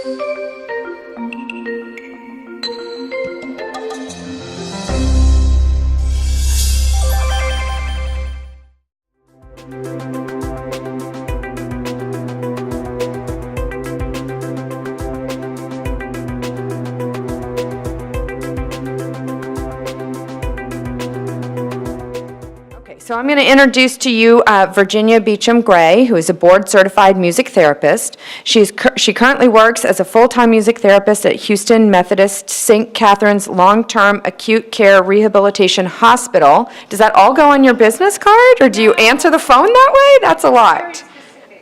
So I'm going to introduce to you Virginia Beecham Gray, who is a board-certified music therapist. She currently works as a full-time music therapist at Houston Methodist St. Catherine's Long-Term Acute Care Rehabilitation Hospital. Does that all go on your business card, or do you answer the phone that way? That's a lot.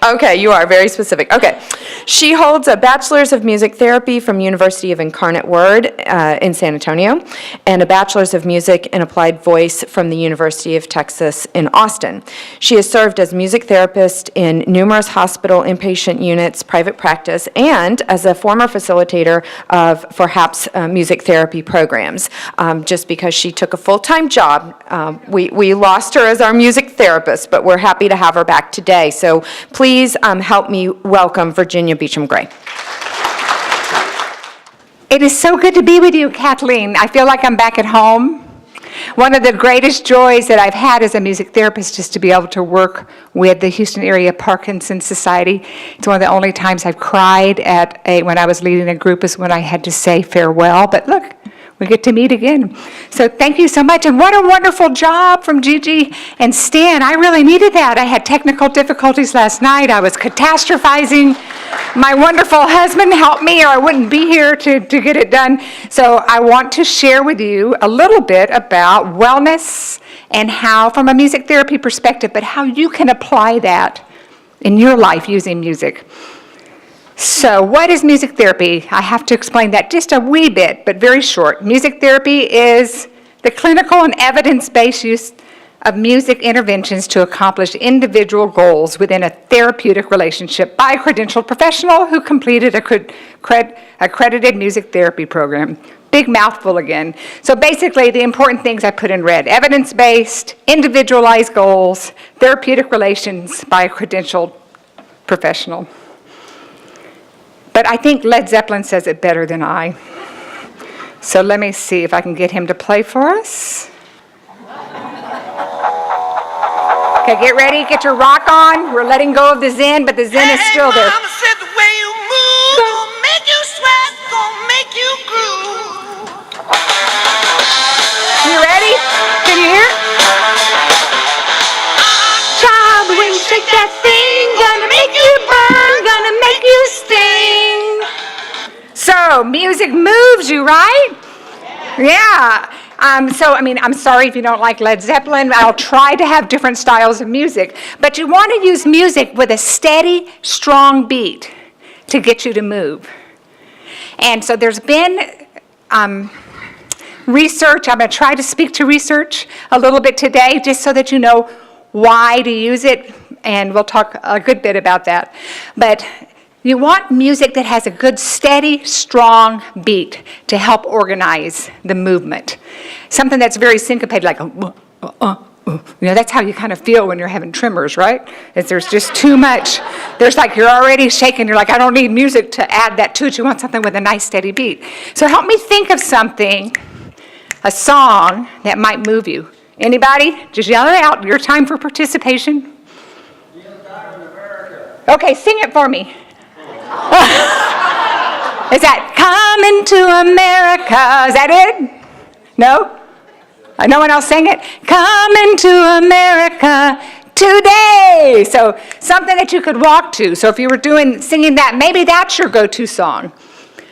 Okay, you are very specific. Okay. She holds a Bachelor's of Music Therapy from University of Incarnate Word in San Antonio and a Bachelor's of Music in Applied Voice from the University of Texas in Austin. She has served as music therapist in numerous hospital inpatient units, private practice, and as a former facilitator for HAPS music therapy programs. Just because she took a full-time job, we lost her as our music therapist, but we're happy to have her back today. So please help me welcome Virginia Beecham Gray. It is so good to be with you, Kathleen. I feel like I'm back at home. One of the greatest joys that I've had as a music therapist is to be able to work with the Houston Area Parkinson Society. It's one of the only times I've cried when I was leading a group is when I had to say farewell. But look, we get to meet again. So thank you so much. And what a wonderful job from Gigi and Stan. I really needed that. I had technical difficulties last night. I was catastrophizing. My wonderful husband helped me, or I wouldn't be here to get it done. So I want to share with you a little bit about wellness and how, from a music therapy perspective, but how you can apply that in your life using music. So what is music therapy? I have to explain that just a wee bit, but very short. Music therapy is the clinical and evidence-based use of music interventions to accomplish individual goals within a therapeutic relationship by a credentialed professional who completed accredited music therapy program. Big mouthful again. So basically, the important things I put in red: evidence-based, individualized goals, therapeutic relations by a credentialed professional. But I think Led Zeppelin says it better than I. So let me see if I can get him to play for us. Okay, get ready, get your rock on. We're letting go of the Zen, but the Zen is still there. Mama said the way you move, gonna make you sweat, gonna make you groove. You ready? Can you hear? Child, when you shake that thing, gonna make you burn, gonna make you sting. So, music moves you, right? Yeah. I'm sorry if you don't like Led Zeppelin. I'll try to have different styles of music. But you want to use music with a steady, strong beat to get you to move. And so there's been research. I'm going to try to speak to research a little bit today just so that you know why to use it. And we'll talk a good bit about that. But you want music that has a good, steady, strong beat to help organize the movement. Something that's very syncopated, like that's how you kind of feel when you're having tremors, right? If there's just too much. There's like you're already shaking. You're like, I don't need music to add that to it. You want something with a nice, steady beat. So help me think of something, a song that might move you. Anybody? Just yell it out. Your time for participation. Okay, sing it for me. Is that Coming to America? Is that it? No? No one else sang it? Coming to America today. So something that you could walk to. So if you were singing that, maybe that's your go-to song.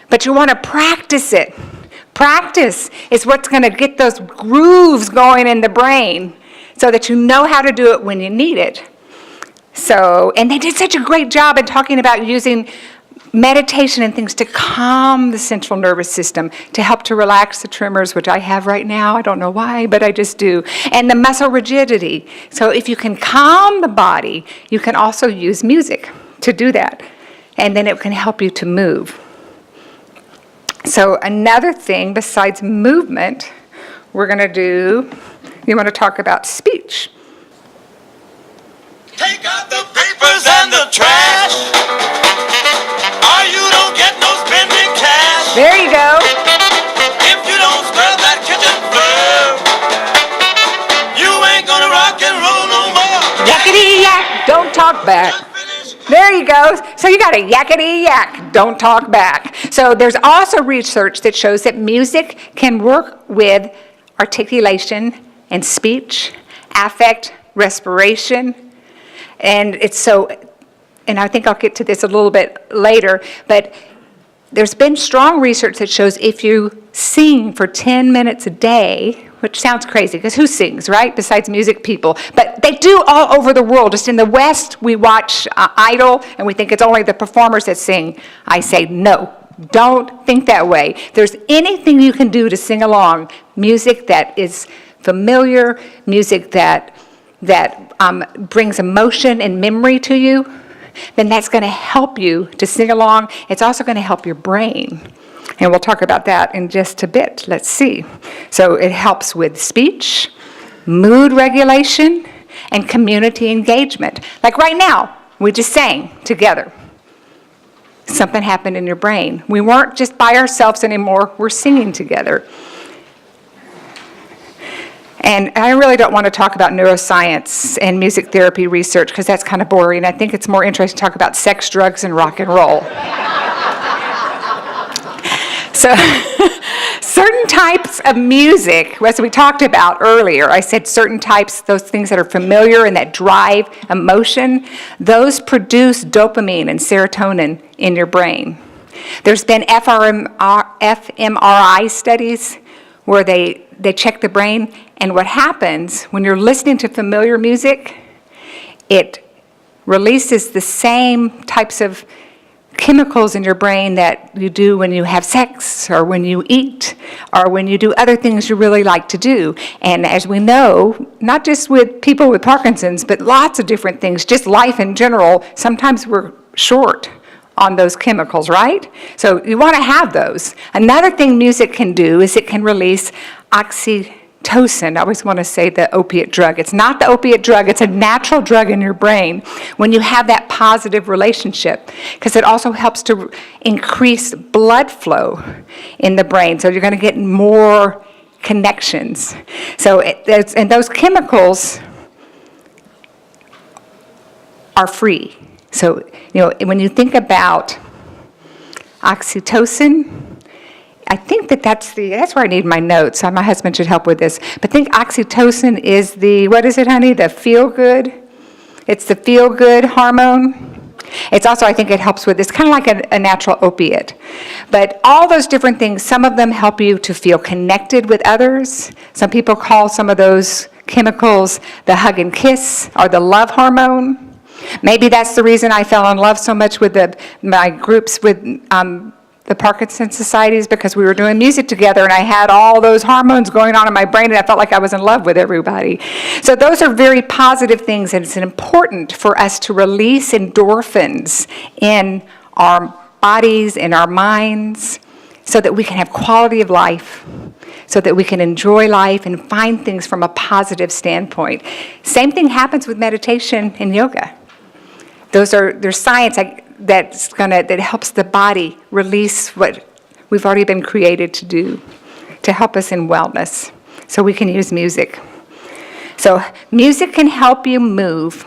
But you want to practice it. Practice is what's going to get those grooves going in the brain so that you know how to do it when you need it. So, and they did such a great job in talking about using meditation and things to calm the central nervous system, to help to relax the tremors, which I have right now. I don't know why, but I just do. And the muscle rigidity. So if you can calm the body, you can also use music to do that. And then it can help you to move. So another thing besides movement, we're going to do, you want to talk about speech. Take out the papers and the trash, or you don't get no back. There you go. So you got a yakety yak, don't talk back. So there's also research that shows that music can work with articulation and speech, affect, respiration, and I think I'll get to this a little bit later, but there's been strong research that shows if you sing for 10 minutes a day, which sounds crazy, because who sings, right, besides music people? But they do all over the world. Just in the West, we watch Idol, and we think it's only the performers that sing. I say, no, don't think that way. If there's anything you can do to sing along, music that is familiar, music that brings emotion and memory to you, then that's going to help you to sing along. It's also going to help your brain. And we'll talk about that in just a bit. Let's see. So it helps with speech, mood regulation, and community engagement. Like right now, we just sang together. Something happened in your brain. We weren't just by ourselves anymore. We're singing together. And I really don't want to talk about neuroscience and music therapy research because that's kind of boring. I think it's more interesting to talk about sex, drugs, and rock and roll. So certain types of music, as we talked about earlier, I said certain types, those things that are familiar and that drive emotion, those produce dopamine and serotonin in your brain. There's been fMRI studies where they check the brain, and what happens when you're listening to familiar music, it releases the same types of chemicals in your brain that you do when you have sex or when you eat or when you do other things you really like to do. And as we know, not just with people with Parkinson's, but lots of different things, just life in general, sometimes we're short on those chemicals, right? So you want to have those. Another thing music can do is it can release oxytocin. I always want to say the opiate drug. It's not the opiate drug. It's a natural drug in your brain when you have that positive relationship, because it also helps to increase blood flow in the brain. So you're going to get more connections. So and those chemicals are free. So, when you think about oxytocin, I think that's where I need my notes. My husband should help with this. But I think oxytocin is what is it, honey? The feel-good? It's the feel-good hormone. It's also, I think it helps with, it's kind of like a natural opiate. But all those different things, some of them help you to feel connected with others. Some people call some of those chemicals the hug and kiss or the love hormone. Maybe that's the reason I fell in love so much with my groups with the Parkinson societies, because we were doing music together and I had all those hormones going on in my brain and I felt like I was in love with everybody. So those are very positive things, and it's important for us to release endorphins in our bodies, in our minds, so that we can have quality of life, so that we can enjoy life and find things from a positive standpoint. Same thing happens with meditation and yoga. There's science that helps the body release what we've already been created to do, to help us in wellness. So we can use music. So music can help you move.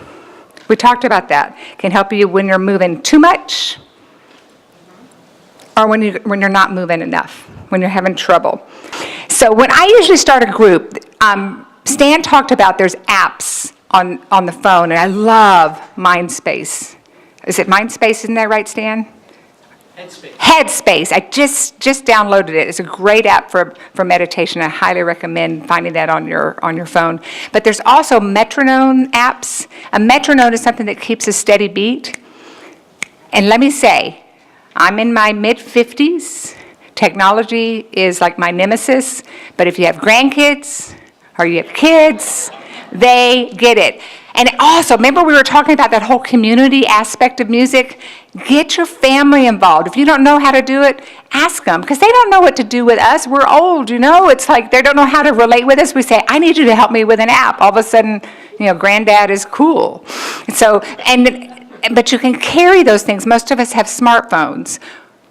We talked about that. It can help you when you're moving too much, or when you're not moving enough, when you're having trouble. So when I usually start a group, Stan talked about there's apps on the phone, and I love Mindspace. Is it Mindspace? Isn't that right, Stan? Headspace. I just downloaded it. It's a great app for meditation. I highly recommend finding that on your phone. But there's also metronome apps. A metronome is something that keeps a steady beat. And let me say, I'm in my mid-50s. Technology is like my nemesis. But if you have grandkids or you have kids, they get it. And also, remember we were talking about that whole community aspect of music? Get your family involved. If you don't know how to do it, ask them, because they don't know what to do with us. We're old, It's like they don't know how to relate with us. We say, I need you to help me with an app. All of a sudden, granddad is cool. But you can carry those things. Most of us have smartphones.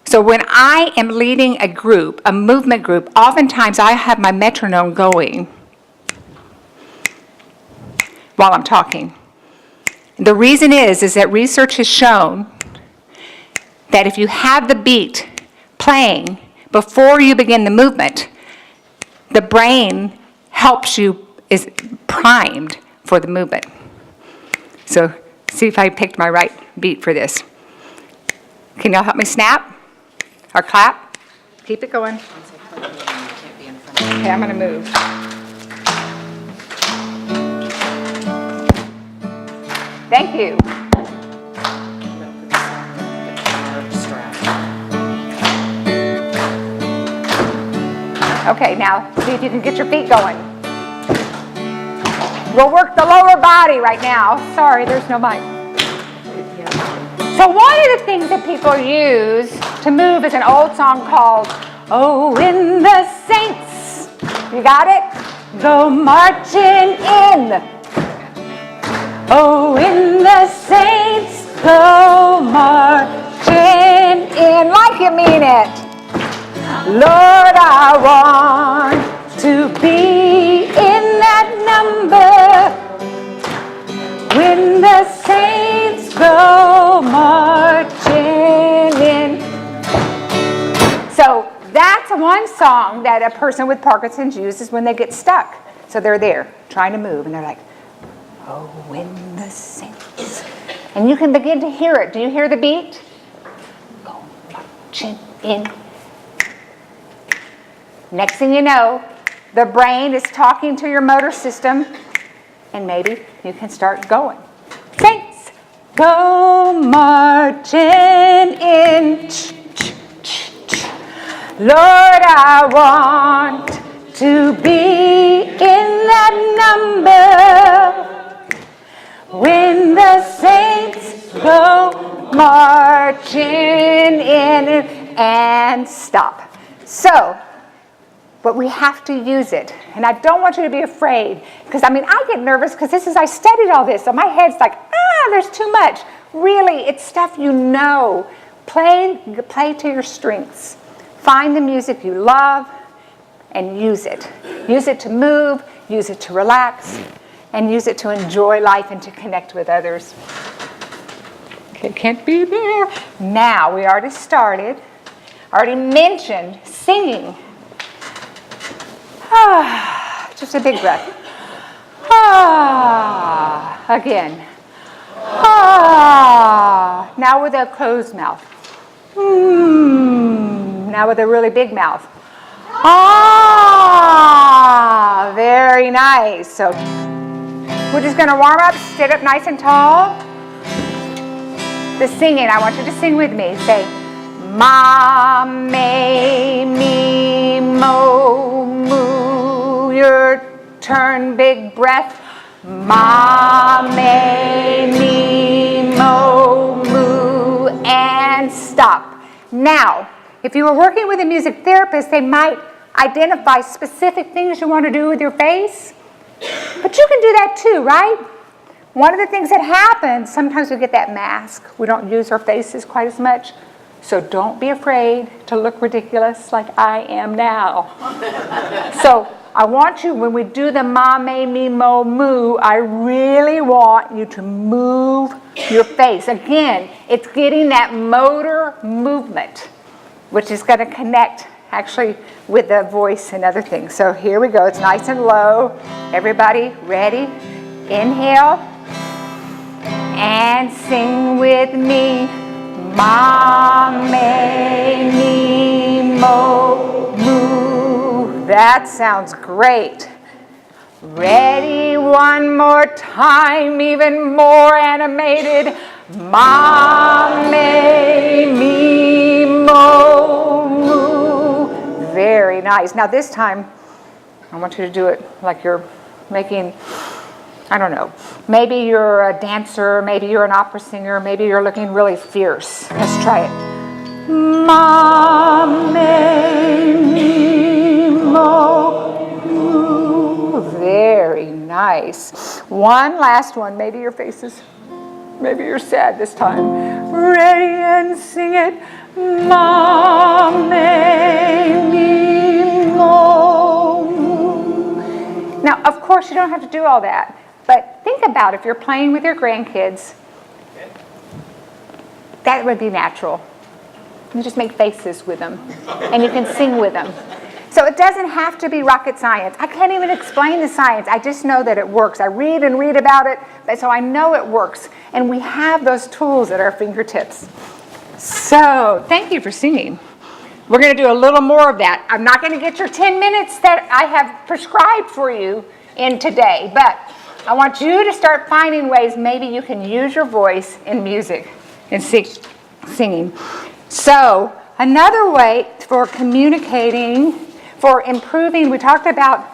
So when I am leading a group, a movement group, oftentimes I have my metronome going while I'm talking. The reason is that research has shown that if you have the beat playing before you begin the movement, the brain is primed for the movement. So see if I picked my right beat for this. Can y'all help me snap or clap? Keep it going. Okay, I'm going to move. Thank you. Okay, now see if you can get your feet going. We'll work the lower body right now. Sorry, there's no mic. So one of the things that people use to move is an old song called "Oh, in the Saints." You got it? Go marching in. Oh, in the saints go marching in. Like you mean it. Lord, I want to be in that number when the saints go marching in. So that's one song that a person with Parkinson's uses when they get stuck. So they're there trying to move and they're like, oh, in the saints. And you can begin to hear it. Do you hear the beat? Go marching in. Next thing you know, the brain is talking to your motor system, and maybe you can start going. Saints, go marching in. Lord, I want to be in that number when the saints go marching in. And stop. So, but we have to use it. And I don't want you to be afraid. Because, I get nervous because I studied all this. So my head's like, there's too much. Really, it's stuff you know. Play to your strengths. Find the music you love and use it. Use it to move, use it to relax, and use it to enjoy life and to connect with others. Okay, can't be there. Now, we already started. Already mentioned singing. Just a big breath. Again. Now with a closed mouth. Now with a really big mouth. Very nice. So we're just going to warm up, sit up nice and tall. The singing, I want you to sing with me. Say, ma, me, me, mo, moo. Your turn, big breath. Ma, me, me, mo, moo. And stop. Now, if you were working with a music therapist, they might identify specific things you want to do with your face. But you can do that too, right? One of the things that happens, sometimes we get that mask. We don't use our faces quite as much. So don't be afraid to look ridiculous like I am now. So I want you, when we do the ma, me, me, mo, moo, I really want you to move your face. Again, it's getting that motor movement, which is going to connect actually with the voice and other things. So here we go. It's nice and low. Everybody ready? Inhale and sing with me. Ma, me, me, mo, moo. That sounds great. Ready? One more time, even more animated. Ma, me, me, mo, moo. Very nice. Now this time, I want you to do it like you're making, I don't know, maybe you're a dancer, maybe you're an opera singer, maybe you're looking really fierce. Let's try it. Ma, me, me, mo, moo. Very nice. One last one. Maybe your face is, maybe you're sad this time. Ready and sing it. Ma, me, me, mo, moo. Now, of course, you don't have to do all that. But think about if you're playing with your grandkids, that would be natural. You just make faces with them, and you can sing with them. So it doesn't have to be rocket science. I can't even explain the science. I just know that it works. I read and read about it, but so I know it works. And we have those tools at our fingertips. So thank you for singing. We're going to do a little more of that. I'm not going to get your 10 minutes that I have prescribed for you in today, but I want you to start finding ways maybe you can use your voice in music and singing. So another way for communicating, for improving, we talked about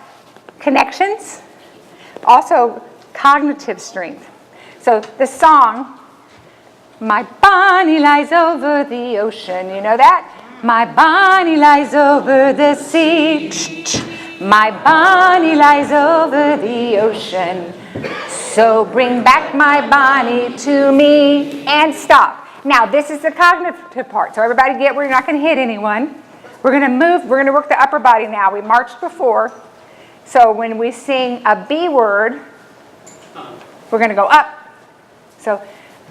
connections, also cognitive strength. So the song, my Bonnie lies over the ocean, you know that? My Bonnie lies over the sea. My Bonnie lies over the ocean. So bring back my Bonnie to me. And stop. Now, this is the cognitive part. So everybody get where you're not going to hit anyone. We're going to move. We're going to work the upper body now. We marched before. So when we sing a B word, we're going to go up. So,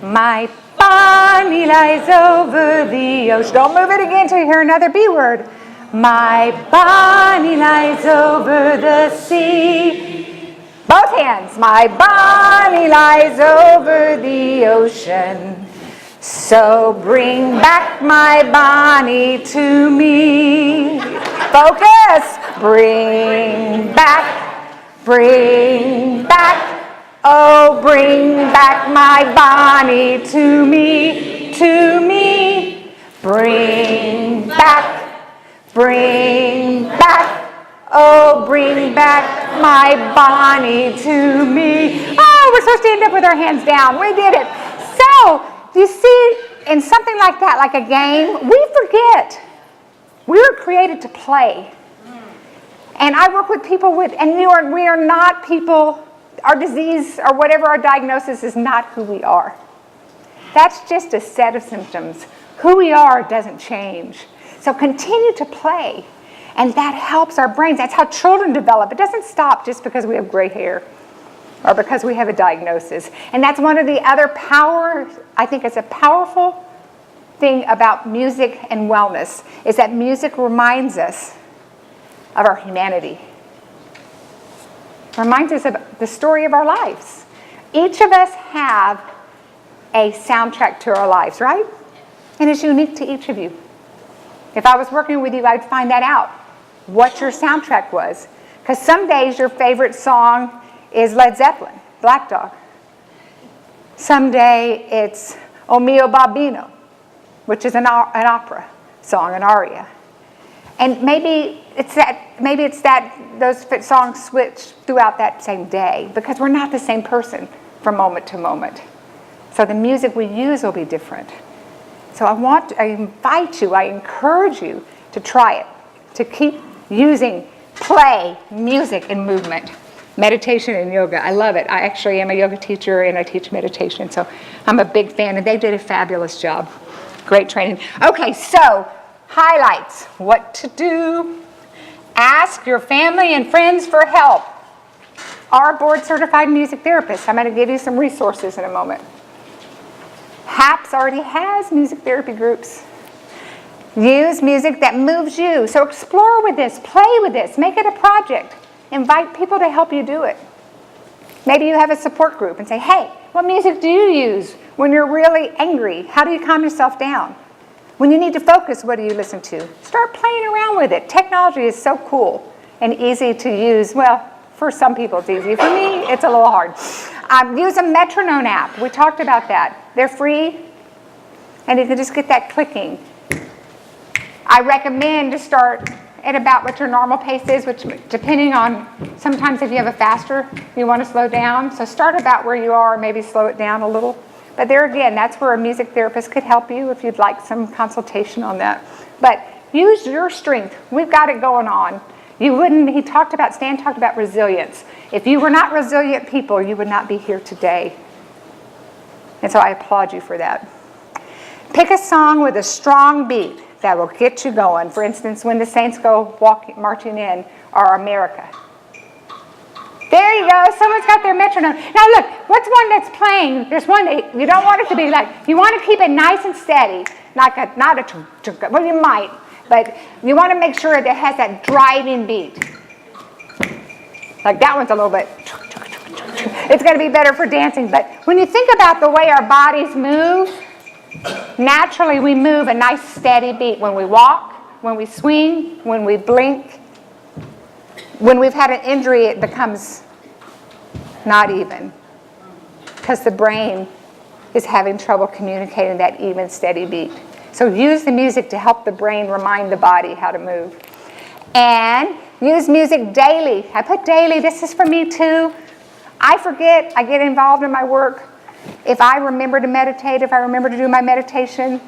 my Bonnie lies over the ocean. Don't move it again until you hear another B word. My Bonnie lies over the sea. Both hands. My Bonnie lies over the ocean. So bring back my Bonnie to me. Focus. Bring back, oh, bring back my Bonnie to me, to me. Bring back, oh, bring back my Bonnie to me. Oh, we're supposed to end up with our hands down. We did it. So, you see, in something like that, like a game, we forget. We were created to play. And I work with people with, and we are not people, our disease or whatever our diagnosis is not who we are. That's just a set of symptoms. Who we are doesn't change. So continue to play. And that helps our brains. That's how children develop. It doesn't stop just because we have gray hair or because we have a diagnosis. And that's one of the other I think it's a powerful thing about music and wellness, is that music reminds us of our humanity. Reminds us of the story of our lives. Each of us have a soundtrack to our lives, right? And it's unique to each of you. If I was working with you, I'd find that out, what your soundtrack was. Because some days your favorite song is Led Zeppelin, Black Dog. Someday it's O Mio Bambino, which is an opera song, an aria. And maybe it's that those songs switch throughout that same day, because we're not the same person from moment to moment. So the music we use will be different. So I invite you, I encourage you to try it, to keep using play, music, and movement. Meditation and yoga, I love it. I actually am a yoga teacher and I teach meditation, so I'm a big fan, and they did a fabulous job. Great training. Okay, so highlights, what to do. Ask your family and friends for help. Our board-certified music therapists. I'm going to give you some resources in a moment. HAPS already has music therapy groups. Use music that moves you. So explore with this, play with this, make it a project. Invite people to help you do it. Maybe you have a support group and say, hey, what music do you use when you're really angry? How do you calm yourself down? When you need to focus, what do you listen to? Start playing around with it. Technology is so cool and easy to use. Well, for some people it's easy. For me, it's a little hard. Use a metronome app. We talked about that. They're free, and you can just get that clicking. I recommend to start at about what your normal pace is, which depending on, sometimes if you have a faster, you want to slow down. So start about where you are, maybe slow it down a little. But there again, that's where a music therapist could help you if you'd like some consultation on that. But use your strength. We've got it going on. Stan talked about resilience. If you were not resilient people, you would not be here today. And so I applaud you for that. Pick a song with a strong beat that will get you going. For instance, When the Saints Go Marching In, or America. There you go. Someone's got their metronome. Now look, what's one that's playing? There's one that you don't want it to be like, you want to keep it nice and steady. Not a, well, you might, but you want to make sure that it has that driving beat. Like that one's a little bit, it's going to be better for dancing. But when you think about the way our bodies move, naturally we move a nice steady beat when we walk, when we swing, when we blink. When we've had an injury, it becomes not even because the brain is having trouble communicating that even, steady beat. So use the music to help the brain remind the body how to move. And use music daily. I put daily. This is for me too. I forget. I get involved in my work. If I remember to meditate, if I remember to do my meditation,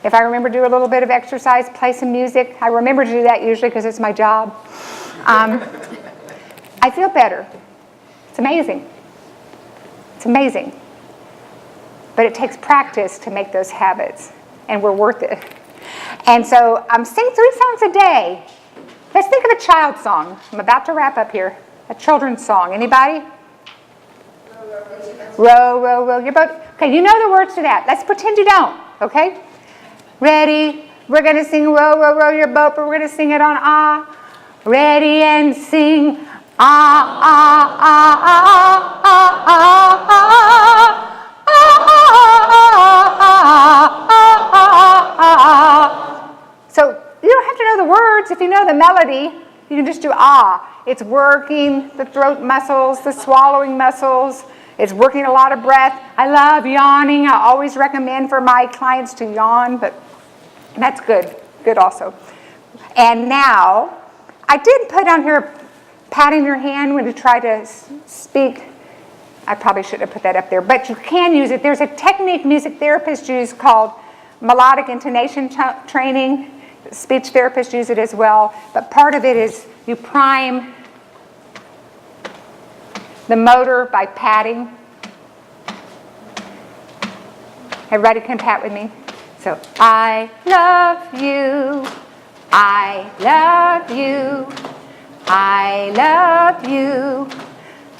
if I remember to do a little bit of exercise, play some music. I remember to do that usually because it's my job. I feel better. It's amazing. It's amazing. But it takes practice to make those habits, and we're worth it. And so sing 3 songs a day. Let's think of a child song. I'm about to wrap up here. A children's song. Anybody? Row, row, row your boat. Okay, you know the words to that. Let's pretend you don't, okay? Ready? We're going to sing row, row, row your boat, but we're going to sing it on ah. Ready and sing ah, ah, ah, ah, ah, ah, ah. So you don't have to know the words. If you know the melody, you can just do ah. It's working the throat muscles, the swallowing muscles. It's working a lot of breath. I love yawning. I always recommend for my clients to yawn, but that's good. Good also. And now, I did put on here patting your hand when you try to speak. I probably shouldn't have put that up there, but you can use it. There's a technique music therapists use called melodic intonation training. Speech therapists use it as well, but part of it is you prime the motor by patting. Everybody can pat with me. So, I love you, I love you, I love you,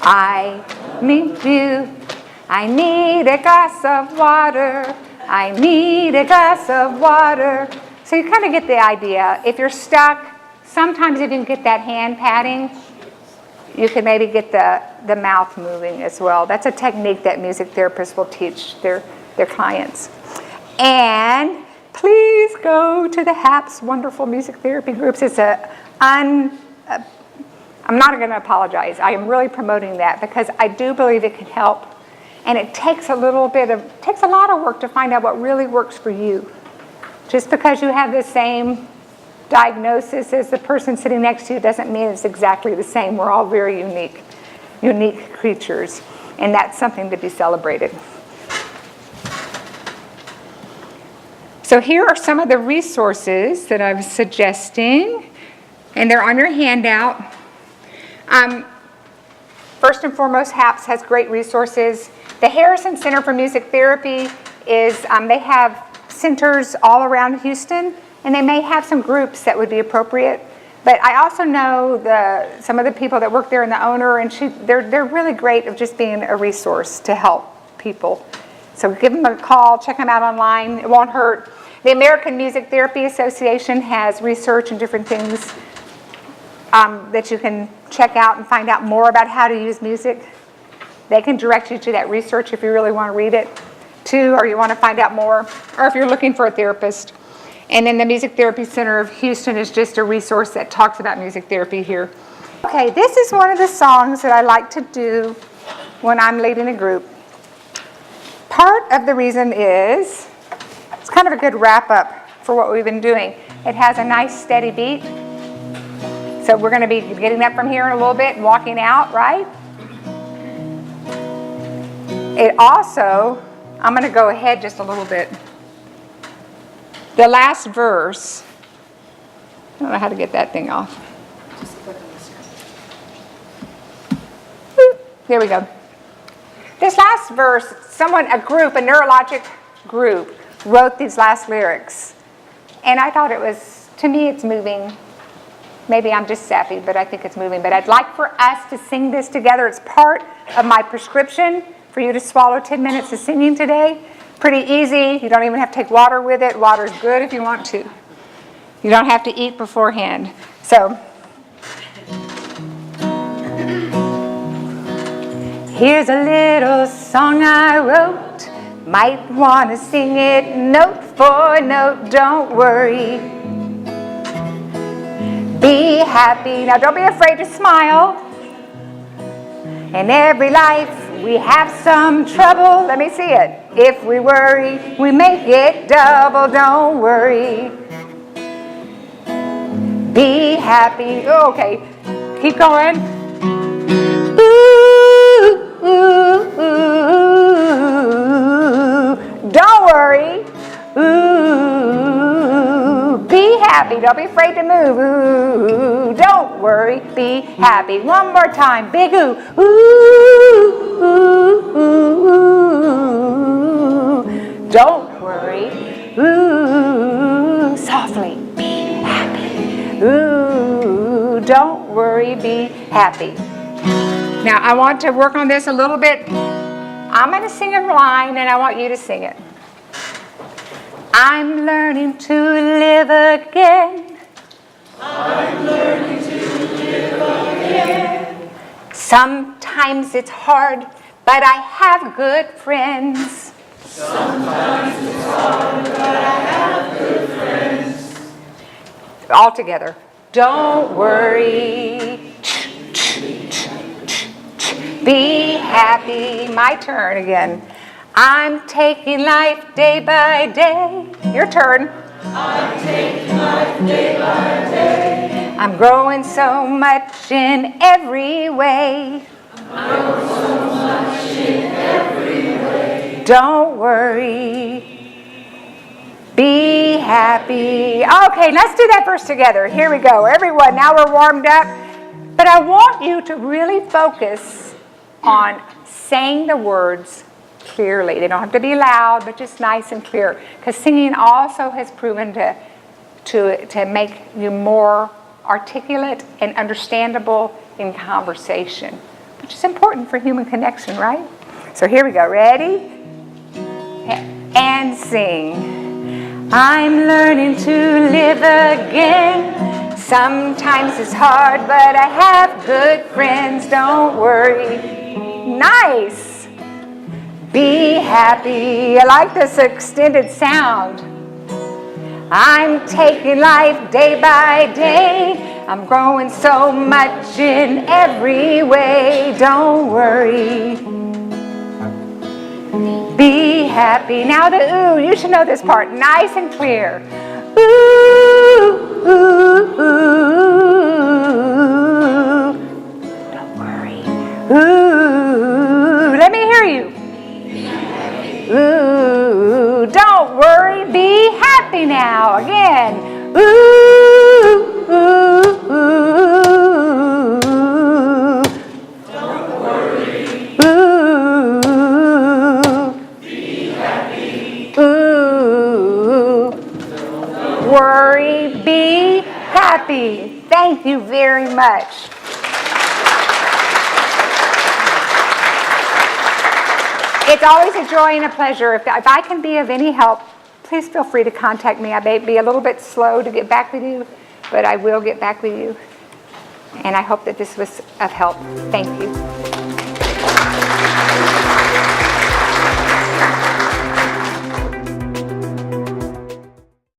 I need you, I need a glass of water, I need a glass of water. So you kind of get the idea. If you're stuck, sometimes if you can get that hand patting, you can maybe get the mouth moving as well. That's a technique that music therapists will teach their clients. And please go to the HAPS wonderful music therapy groups. It's I'm not going to apologize. I am really promoting that because I do believe it can help. And it takes a lot of work to find out what really works for you. Just because you have the same diagnosis as the person sitting next to you doesn't mean it's exactly the same. We're all very unique creatures. And that's something to be celebrated. So here are some of the resources that I was suggesting, and they're on your handout. First and foremost, HAPS has great resources. The Harrison Center for Music Therapy is, they have centers all around Houston, and they may have some groups that would be appropriate. But I also know some of the people that work there and the owner, and they're really great of just being a resource to help people. So give them a call, check them out online, it won't hurt. The American Music Therapy Association has research and different things that you can check out and find out more about how to use music. They can direct you to that research if you really want to read it too, or you want to find out more, or if you're looking for a therapist. And then the Music Therapy Center of Houston is just a resource that talks about music therapy here. Okay, this is one of the songs that I like to do when I'm leading a group. Part of the reason is, it's kind of a good wrap up for what we've been doing. It has a nice steady beat. So we're going to be getting up from here in a little bit and walking out, right? It also, I'm going to go ahead just a little bit. The last verse, I don't know how to get that thing off. There we go. This last verse, a neurologic group, wrote these last lyrics. And I thought to me, it's moving. Maybe I'm just sappy, but I think it's moving. But I'd like for us to sing this together. It's part of my prescription for you to swallow 10 minutes of singing today. Pretty easy. You don't even have to take water with it. Water's good if you want to. You don't have to eat beforehand. So, here's a little song I wrote. Might want to sing it note for note. Don't worry. Be happy. Now, don't be afraid to smile. In every life, we have some trouble. Let me see it. If we worry, we make it double. Don't worry. Be happy. Oh, okay. Keep going. Ooh, ooh, ooh. Don't worry. Ooh. Be happy. Don't be afraid to move. Ooh. Don't worry. Be happy. One more time. Big ooh. Ooh, ooh, ooh, ooh. Don't worry. Ooh. Softly. Be happy. Ooh. Don't worry. Be happy. Now, I want to work on this a little bit. I'm going to sing a line, and I want you to sing it. I'm learning to live again. I'm learning to live again. Sometimes it's hard, but I have good friends. Sometimes it's hard, but I have good friends. All together. Don't worry. Be happy. My turn again. I'm taking life day by day. Your turn. I'm taking life day by day. I'm growing so much in every way. I'm growing so much in every way. Don't worry. Be happy. Okay, let's do that verse together. Here we go. Everyone, now we're warmed up. But I want you to really focus on saying the words clearly. They don't have to be loud, but just nice and clear. Because singing also has proven to make you more articulate and understandable in conversation, which is important for human connection, right? So here we go. Ready? And sing. I'm learning to live again. Sometimes it's hard, but I have good friends. Don't worry. Nice. Be happy. I like this extended sound. I'm taking life day by day. I'm growing so much in every way. Don't worry. Be happy. Now the ooh, you should know this part. Nice and clear. Ooh, ooh, ooh. Don't worry. Ooh, let me hear you. Ooh, don't worry, be happy now. Again. Ooh, ooh, ooh. Don't worry. Ooh, Be happy. ooh. Don't worry, be happy. Thank you very much. It's always a joy and a pleasure. If I can be of any help, please feel free to contact me. I may be a little bit slow to get back with you, but I will get back with you. And I hope that this was of help. Thank you.